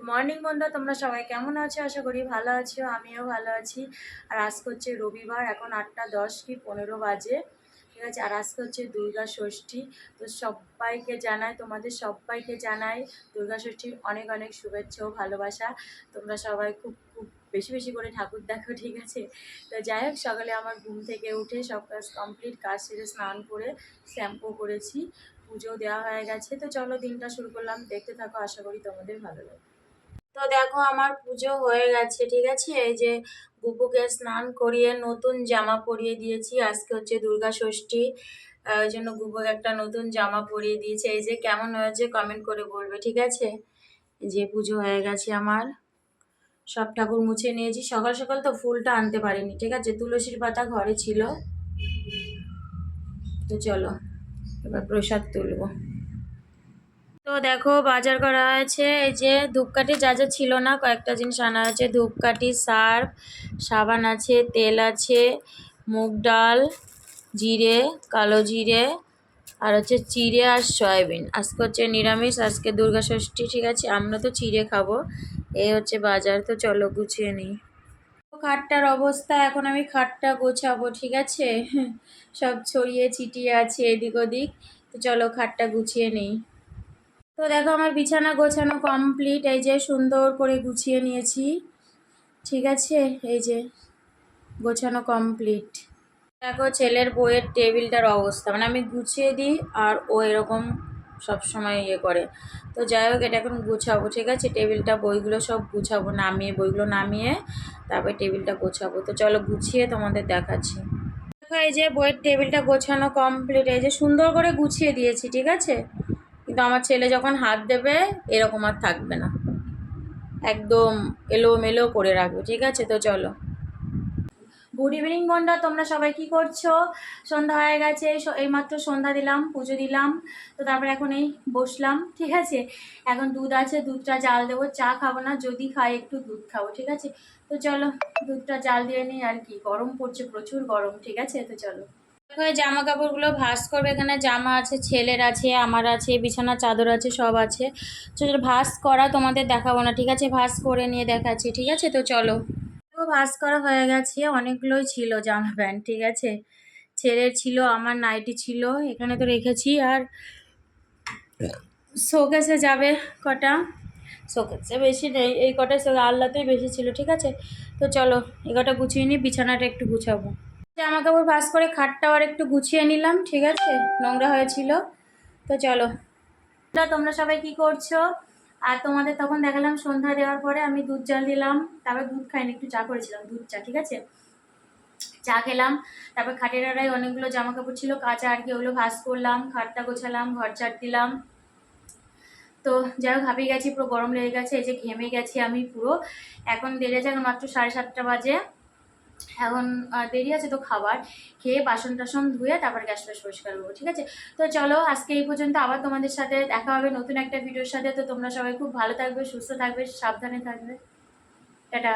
Morning বন্ধুরা, তোমরা সবাই কেমন আছো? আশা করি ভালো আছো, আমিও ভালো আছি। আর আজকে হচ্ছে রবিবার, এখন 8টা 10 কি 15 বাজে, ঠিক আছে। আর আজকে হচ্ছে দুর্গা ষষ্ঠী। তো সবাইকে জানাই, তোমাদের সবাইকে জানাই দুর্গা ষষ্ঠীর অনেক অনেক শুভেচ্ছা ও ভালোবাসা। তোমরা সবাই খুব খুব বেশি বেশি করে ঠাকুর দেখো, ঠিক আছে। তো যাই হোক, সকালে আমার ঘুম থেকে উঠে সব কাজ কমপ্লিট, কাজ সেরে স্নান করে শ্যাম্পু করেছি, পুজো দেওয়া হয়ে গেছে। তো চলো দিনটা শুরু করলাম, দেখতে থাকো, আশা করি তোমাদের ভালো লাগবে। তো দেখো, আমার পুজো হয়ে গেছে, ঠিক আছে। এই যে বুবুকে স্নান করিয়ে নতুন জামা পরিয়ে দিয়েছি। আজকে হচ্ছে দুর্গা ষষ্ঠী, ওই জন্য বুবুকে একটা নতুন জামা পরিয়ে দিয়েছে। এই যে কেমন হয়েছে কমেন্ট করে বলবে, ঠিক আছে। এই যে পুজো হয়ে গেছে আমার, সব ঠাকুর মুছে নিয়েছি। সকাল সকাল তো ফুলটা আনতে পারিনি, ঠিক আছে, তুলসীর পাতা ঘরে ছিল। তো চলো এবার প্রসাদ তুলবো। তো দেখো, বাজার করা হয়েছে। এই যে ধূপকাঠি যা যা ছিল না, কয়েকটা জিনিস আনা হয়েছে। ধূপকাঠি, সার্ফ, সাবান আছে, তেল আছে, মুগ ডাল, জিরে, কালো জিরে, আর হচ্ছে চিড়ে আর সয়াবিন। আজকে হচ্ছে নিরামিষ, আজকে দুর্গা ষষ্ঠী, ঠিক আছে। আমরা তো চিড়ে খাবো। এই হচ্ছে বাজার। তো চলো গুছিয়ে নিই। খাটটার অবস্থা, এখন আমি খাটটা গোছাবো, ঠিক আছে। সব ছড়িয়ে ছিটিয়ে আছে এদিক ওদিক। তো চলো খাটটা গুছিয়ে নিই। তো দেখো, আমার বিছানা গোছানো কমপ্লিট। এই যে সুন্দর করে গুছিয়ে নিয়েছি, ঠিক আছে। এই যে গোছানো কমপ্লিট। দেখো ছেলের বইয়ের টেবিলটার অবস্থা, মানে আমি গুছিয়ে দিই আর ও এরকম সব সময় ইয়ে করে। তো যাই হোক, এটা এখন গুছাবো, ঠিক আছে। টেবিলটা, বইগুলো সব গুছাবো, নামিয়ে বইগুলো নামিয়ে তারপরে টেবিলটা গোছাবো। তো চলো গুছিয়ে তোমাদের দেখাচ্ছি। দেখো, এই যে বইয়ের টেবিলটা গোছানো কমপ্লিট। এই যে সুন্দর করে গুছিয়ে দিয়েছি, ঠিক আছে। কিন্তু আমার ছেলে যখন হাত দেবে এরকম আর থাকবে না, একদম এলোমেলো করে রাখবে, ঠিক আছে। তো চলো। গুড ইভিনিং বন্ধুরা, তোমরা সবাই কি করছো? সন্ধ্যা হয়ে গেছে, এইমাত্র সন্ধ্যা দিলাম, পুজো দিলাম। তো তারপরে এখন এই বসলাম, ঠিক আছে। এখন দুধ আছে, দুধটা জাল দেবো। চা খাবো না, যদি খাই একটু দুধ খাবো, ঠিক আছে। তো চলো দুধটা জাল দিয়ে নিই। আর কি গরম পড়ছে, প্রচুর গরম, ঠিক আছে। তো চলো। দেখো, এই জামা কাপড়গুলো ভাঁজ করবে। এখানে জামা আছে, ছেলের আছে, আমার আছে, বিছানার চাদর আছে, সব আছে। চলো ভাঁজ করা তোমাদের দেখাবো না, ঠিক আছে। ভাঁজ করে নিয়ে দেখাচ্ছি, ঠিক আছে। তো চলো। তো ভাঁজ করা হয়ে গেছে, অনেকগুলোই ছিল জামা প্যান্ট, ঠিক আছে। ছেলের ছিল, আমার নাইটি ছিল, এখানে তো রেখেছি। আর শোকেসে যাবে কটা, শোকেসে বেশি নেই, এই কটা আল্লাতেই বেশি ছিল, ঠিক আছে। তো চলো এই কটা গুছিয়ে নিই, বিছানাটা একটু গুছাবো। জামা কাপড় ভাঁজ করে খাটটাও আর একটু গুছিয়ে নিলাম, ঠিক আছে, নোংরা হয়েছিল। তো চলো। তোমরা সবাই কি করছো? আর তোমাদের তখন দেখালাম সন্ধ্যা দেওয়ার পরে আমি দুধ জাল দিলাম। তারপর দুধ খাইনি, একটু চা করেছিলাম, দুধ চা, ঠিক আছে। চা খেলাম। তারপর খাটের আড়ায় অনেকগুলো জামা কাপড় ছিল কাঁচা, আর কি, ওগুলো ভাঁজ করলাম, খাটটা গোছালাম, ঘর ঝাড় দিলাম। তো যাই হোক, হাঁপিয়ে গেছি, পুরো গরম লেগে গেছে, এই যে ঘেমে গেছি আমি পুরো। এখন বেড়ে যায়, মাত্র 7:30 বাজে। এখন দেরি আছে, তো খাবার খেয়ে বাসন টাসন ধুয়ে তারপর গ্যাস ফ্যাস পরিষ্কার করবো, ঠিক আছে। তো চলো আজকে এই পর্যন্ত, আবার তোমাদের সাথে দেখা হবে নতুন একটা ভিডিওর সাথে। তো তোমরা সবাই খুব ভালো থাকবে, সুস্থ থাকবে, সাবধানে থাকবে। টাটা।